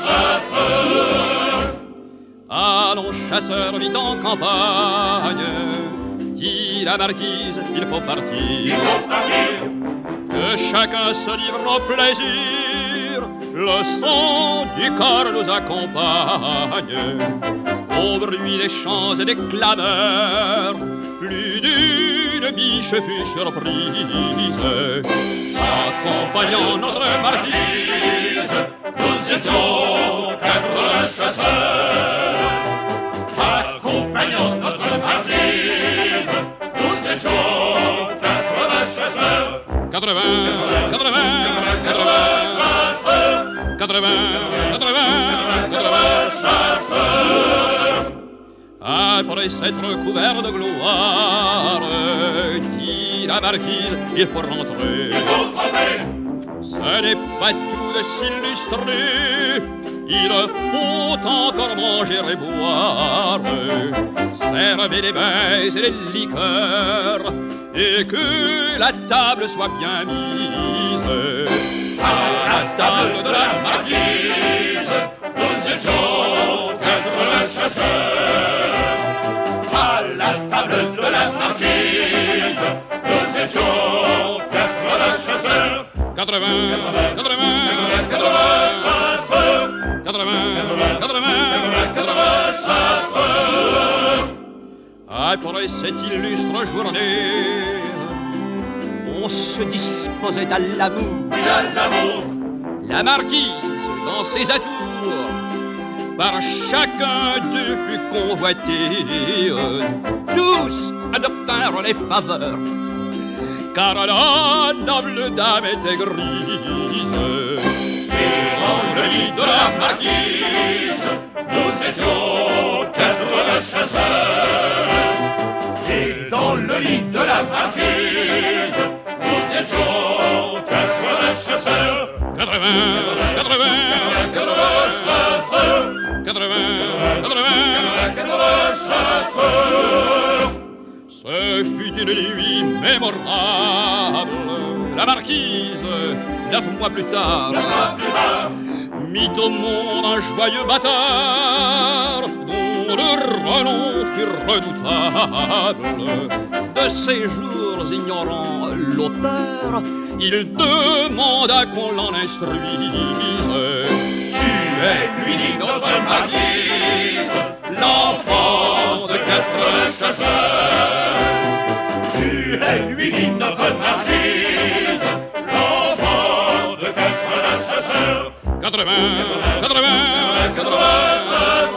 chasseurs. Allons, chasseurs, vite en campagne, dit la marquise, il faut partir. Que chacun se livre au plaisir, le son du corps nous accompagne. Au bruit des chants et des clameurs, plus d'une biche fut surprise. Accompagnant notre marquise, nous étions 4 chasseurs. Accompagnant notre marquise, nous étions 80 chasseurs. 80 chasseurs. 80 chasseurs. Après s'être couvert de gloire, dit la marquise, il faut rentrer. Ce n'est pas tout de s'illustrer, il faut encore manger et boire. Servez les baies et les liqueurs, et que la table soit bien mise. À la table de la marquise, nous étions 80 chasseurs. À la table de la marquise, nous étions 80 chasseurs. 80 chasseurs. 80 chasseurs. Après cette illustre journée, on se disposait à l'amour. Oui, à l'amour. La marquise, dans ses atours, par chacun d'eux fut convoité. Tous en obtinrent les faveurs, car la noble dame était grise. Et dans le lit de la marquise, nous étions 80 chasseurs. Et dans le lit de la marquise, nous étions 80 chasseurs. 80 chasseurs. 80 chasseurs. Ce fut une nuit mémorable. La marquise, 9 mois plus tard, mit au monde un joyeux bâtard dont le renom fut redoutable. De ses jours ignorant l'auteur, il demanda qu'on l'en instruise. Tu es, lui dit notre marquise, l'enfant de 80 chasseurs. Tu es, lui dit notre marquise, l'enfant de 80 chasseurs. 80 chasseurs.